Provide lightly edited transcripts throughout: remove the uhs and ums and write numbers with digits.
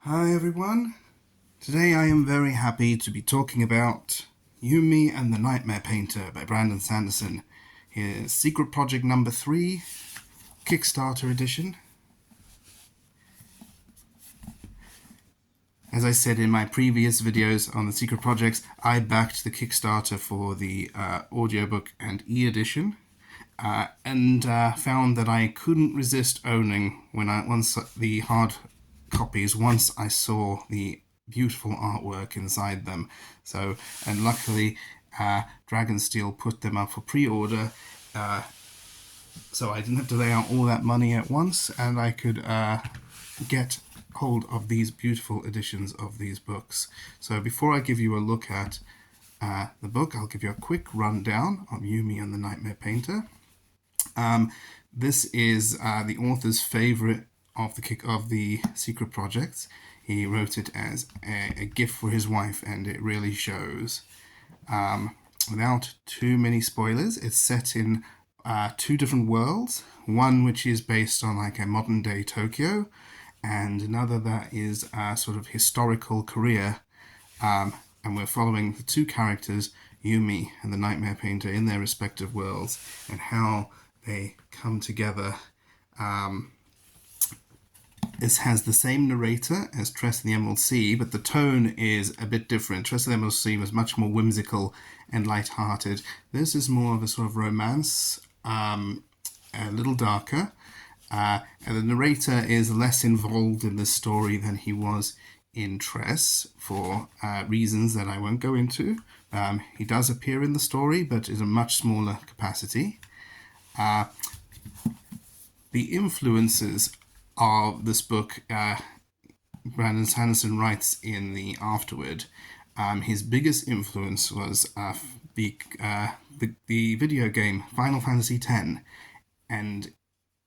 Hi everyone. Today I am very happy to be talking about Yumi and the Nightmare Painter by Brandon Sanderson. Here's Secret Project number 3, Kickstarter edition. As I said in my previous videos on the secret projects, I backed the Kickstarter for the audiobook and e-edition. And found that I couldn't resist owning once the hard copies once I saw the beautiful artwork inside them. So, and luckily, Dragonsteel put them up for pre-order, so I didn't have to lay out all that money at once, and I could get hold of these beautiful editions of these books. So before I give you a look at the book, I'll give you a quick rundown of Yumi and the Nightmare Painter. This is the author's favorite of the secret projects. He wrote it as a gift for his wife, and it really shows. Without too many spoilers, it's set in two different worlds. One which is based on like a modern day Tokyo, and another that is sort of historical Korea. And we're following the two characters, Yumi and the Nightmare Painter, in their respective worlds and how they come together. This has the same narrator as Tress and the Emerald Sea, but the tone is a bit different. Tress and the Emerald Sea was much more whimsical and light-hearted. This is more of a sort of romance, a little darker. And the narrator is less involved in the story than he was in Tress for reasons that I won't go into. He does appear in the story, but in a much smaller capacity. The influences of this book, Brandon Sanderson writes in the afterword, his biggest influence was the video game Final Fantasy X, and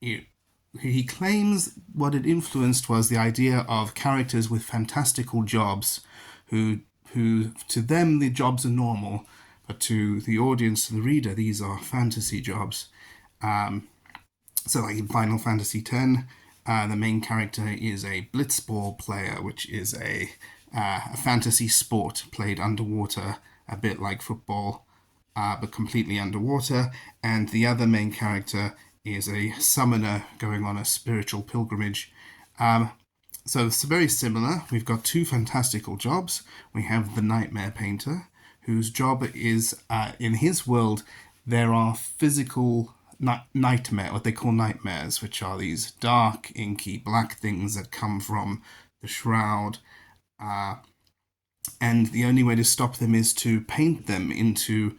he claims what it influenced was the idea of characters with fantastical jobs, who to them the jobs are normal, but to the audience, to the reader, these are fantasy jobs. So like in Final Fantasy X, the main character is a blitzball player, which is a fantasy sport played underwater, a bit like football, but completely underwater. And the other main character is a summoner going on a spiritual pilgrimage. So it's very similar. We've got two fantastical jobs. We have the Nightmare Painter, whose job is, in his world, there are physical what they call nightmares, which are these dark, inky, black things that come from the shroud. And the only way to stop them is to paint them into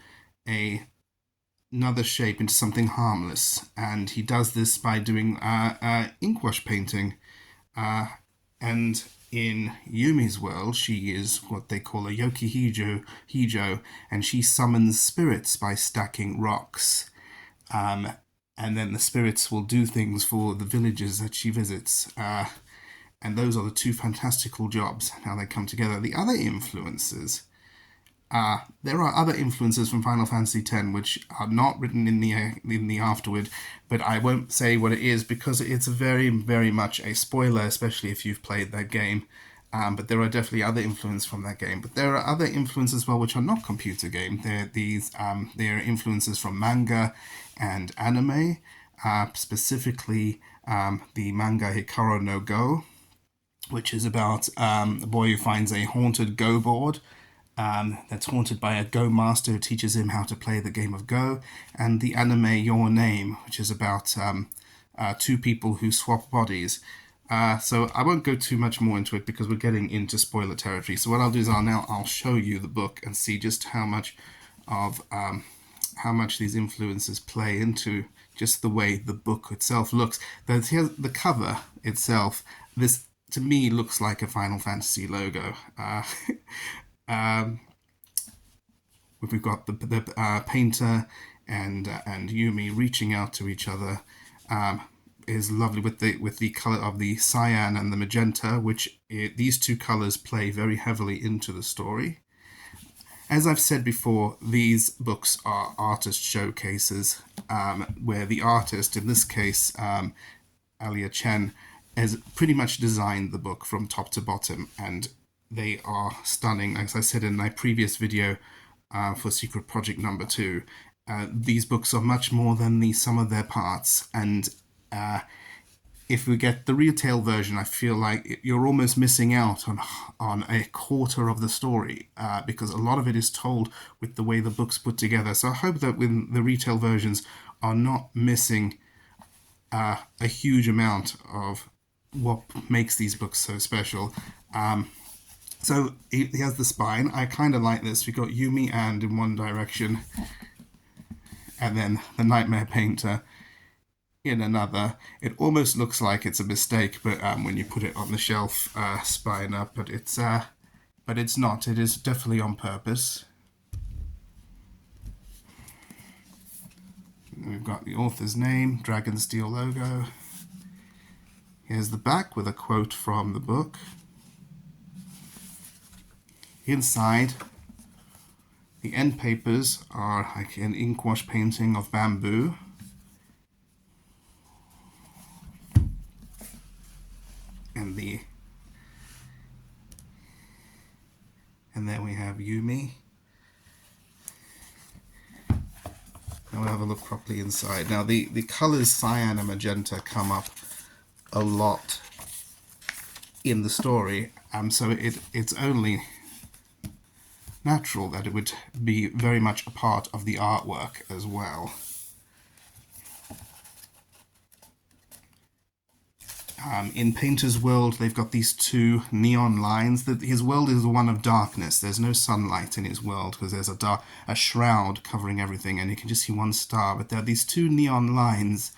another shape, into something harmless. And he does this by doing inkwash painting. And in Yumi's world, she is what they call a Yoki-Hijo, and she summons spirits by stacking rocks. And then the spirits will do things for the villages that she visits. And those are the two fantastical jobs, how they come together. The other influences, there are other influences from Final Fantasy X which are not written in the afterword, but I won't say what it is because it's very, very much a spoiler, especially if you've played that game. But there are definitely other influences from that game. But there are other influences as well which are not computer game. They're influences from manga and anime, specifically the manga Hikaru no Go, which is about a boy who finds a haunted Go board that's haunted by a Go master who teaches him how to play the game of Go, and the anime Your Name, which is about two people who swap bodies. So I won't go too much more into it because we're getting into spoiler territory. So what I'll do is I'll show you the book and see just how much these influences play into just the way the book itself looks. The cover itself, this to me looks like a Final Fantasy logo. We've got the painter and Yumi reaching out to each other. Is lovely with the color of the cyan and the magenta, these two colors play very heavily into the story. As I've said before, these books are artist showcases, where the artist, in this case Aliyah Chen, has pretty much designed the book from top to bottom, and they are stunning. As I said in my previous video for Secret Project number 2, these books are much more than the sum of their parts, and if we get the retail version, I feel like you're almost missing out on a quarter of the story, because a lot of it is told with the way the book's put together. So I hope that with the retail versions are not missing a huge amount of what makes these books so special. So he has the spine. I kind of like this. We've got Yumi and in one direction, and then the Nightmare Painter in another. It almost looks like it's a mistake, but when you put it on the shelf, spine up, but it's not. It is definitely on purpose. We've got the author's name, Dragonsteel logo. Here's the back with a quote from the book. Inside, the end papers are like an inkwash painting of bamboo. And then we have Yumi. Now we'll have a look properly inside. Now the colors cyan and magenta come up a lot in the story, so it's only natural that it would be very much a part of the artwork as well. In Painter's world, they've got these two neon lines. His world is one of darkness. There's no sunlight in his world because there's a shroud covering everything, and you can just see one star. But there are these two neon lines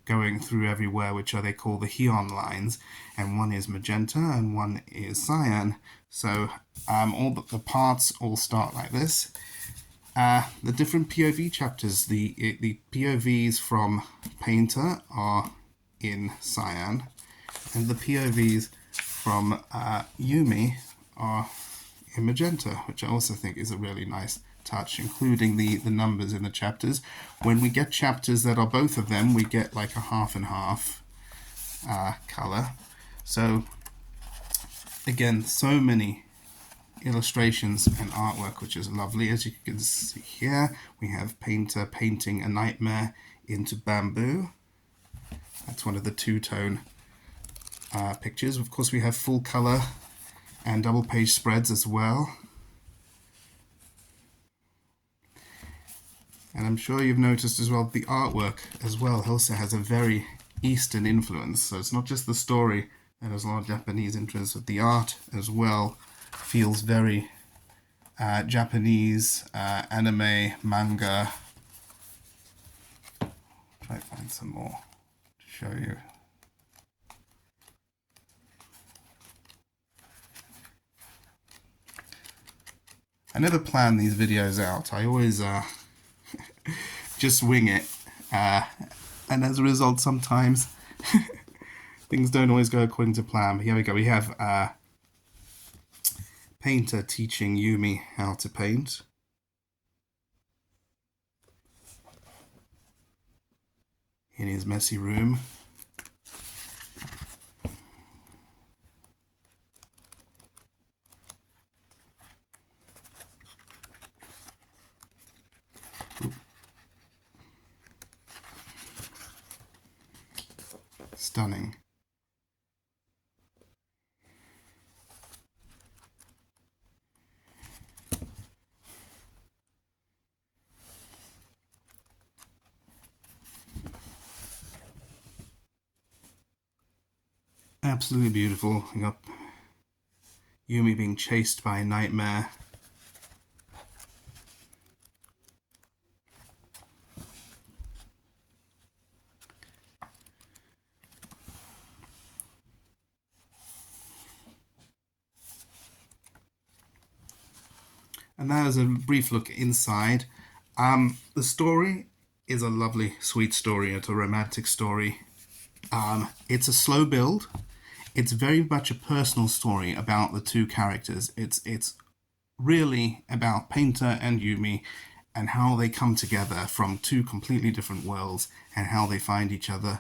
going through everywhere, which they call the Heon lines, and one is magenta and one is cyan. So all the parts all start like this. The different POV chapters, the POVs from Painter are in cyan, and the POVs from Yumi are in magenta, which I also think is a really nice touch, including the numbers in the chapters. When we get chapters that are both of them, we get like a half and half color. So again, so many illustrations and artwork, which is lovely. As you can see here, we have Painter painting a nightmare into bamboo. That's one of the two-tone pictures. Of course, we have full color and double page spreads as well. And I'm sure you've noticed as well, the artwork as well also has a very Eastern influence. So it's not just the story that has a lot of Japanese influence, but the art as well feels very Japanese, anime, manga. Try to find some more to show you. I never plan these videos out. I always just wing it, and as a result, sometimes things don't always go according to plan. But here we go. We have Painter teaching Yumi how to paint. In his messy room. Stunning. Absolutely beautiful. We got Yumi being chased by a nightmare. And that is a brief look inside. The story is a lovely, sweet story. It's a romantic story. It's a slow build. It's very much a personal story about the two characters. It's really about Painter and Yumi and how they come together from two completely different worlds and how they find each other.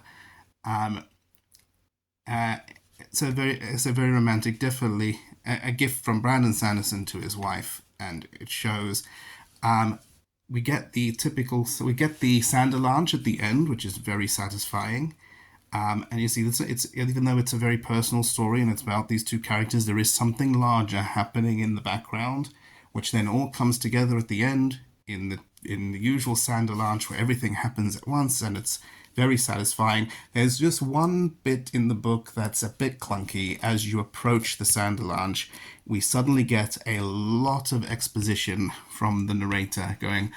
It's a very romantic, definitely a gift from Brandon Sanderson to his wife, and it shows. Um, we get the typical, so we get the Sanderlanche at the end, which is very satisfying. And you see, it's even though it's a very personal story and it's about these two characters, there is something larger happening in the background, which then all comes together at the end in the usual Sanderlanche where everything happens at once, and it's very satisfying. There's just one bit in the book that's a bit clunky. As you approach the Sanderlanche, we suddenly get a lot of exposition from the narrator going,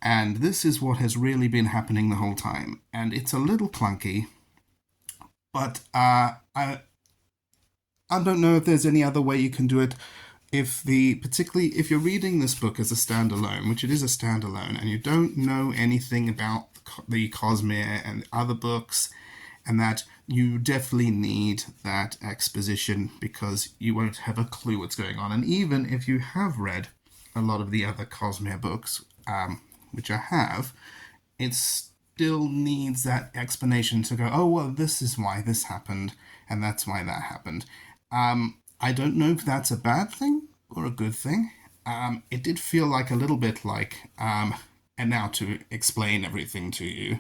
and this is what has really been happening the whole time. And it's a little clunky, but I don't know if there's any other way you can do it. Particularly if you're reading this book as a standalone, which it is a standalone, and you don't know anything about the Cosmere and other books, and that you definitely need that exposition because you won't have a clue what's going on. And even if you have read a lot of the other Cosmere books, which I have, it still needs that explanation to go, oh, well, this is why this happened, and that's why that happened. I don't know if that's a bad thing or a good thing. It did feel like a little bit like, and now to explain everything to you.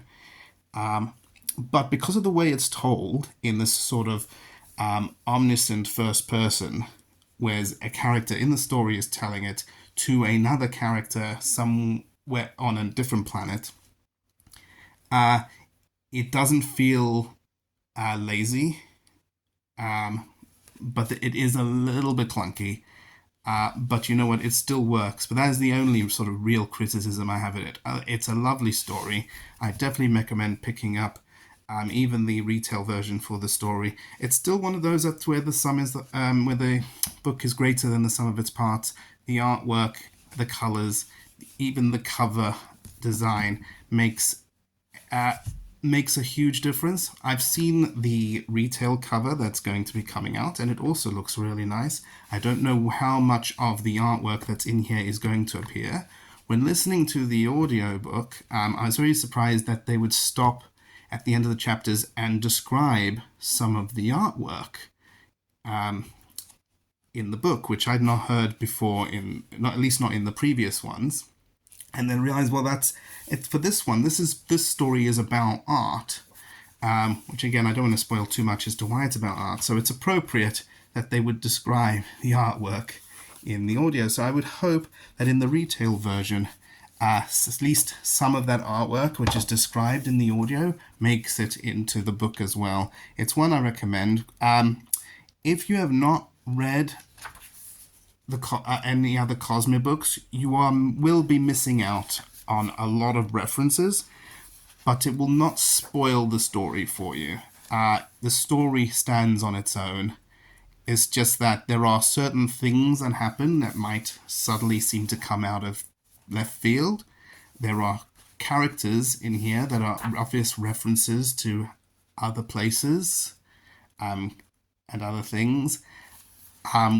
But because of the way it's told in this sort of omniscient first person, whereas a character in the story is telling it to another character somewhere on a different planet, it doesn't feel lazy. But it is a little bit clunky. But you know what? It still works. But that is the only sort of real criticism I have of it. It's a lovely story. I definitely recommend picking up even the retail version for the story. It's still one of those that's where the sum is, where the book is greater than the sum of its parts. The artwork, the colors, even the cover design makes a huge difference. I've seen the retail cover that's going to be coming out, and it also looks really nice. I don't know how much of the artwork that's in here is going to appear. When listening to the audiobook, I was very surprised that they would stop at the end of the chapters and describe some of the artwork in the book, which I'd not heard before, at least not in the previous ones. And then realize, well, that's it for this one. This story is about art, which again I don't want to spoil too much as to why it's about art. So it's appropriate that they would describe the artwork in the audio. So I would hope that in the retail version, at least some of that artwork, which is described in the audio, makes it into the book as well. It's one I recommend. If you have not read any other Cosmere books, you will be missing out on a lot of references, but it will not spoil the story for you. The story stands on its own. It's just that there are certain things that happen that might suddenly seem to come out of left field. There are characters in here that are obvious references to other places and other things,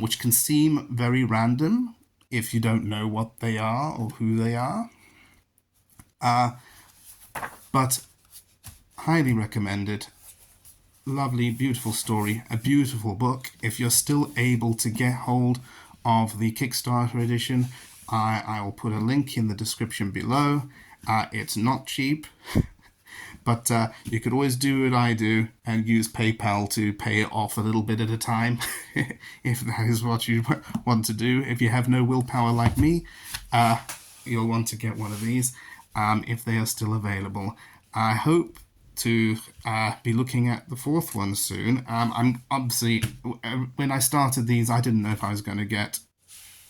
which can seem very random if you don't know what they are or who they are. But highly recommended. Lovely, beautiful story, a beautiful book. If you're still able to get hold of the Kickstarter edition, I will put a link in the description below. It's not cheap, but you could always do what I do and use PayPal to pay it off a little bit at a time, if that is what you want to do. If you have no willpower like me, you'll want to get one of these if they are still available. I hope to be looking at the fourth one soon. I'm obviously, when I started these, I didn't know if I was going to get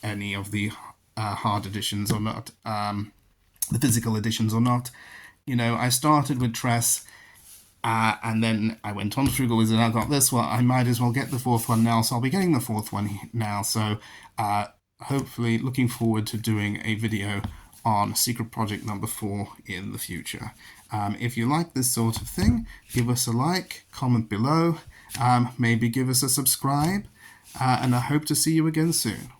any of the hard editions or not, the physical editions or not. You know, I started with Tress, and then I went on to Frugal Wizard, and I got this one. I might as well get the fourth one now, so I'll be getting the fourth one now. So hopefully looking forward to doing a video on Secret Project number 4 in the future. If you like this sort of thing, give us a like, comment below, maybe give us a subscribe, and I hope to see you again soon.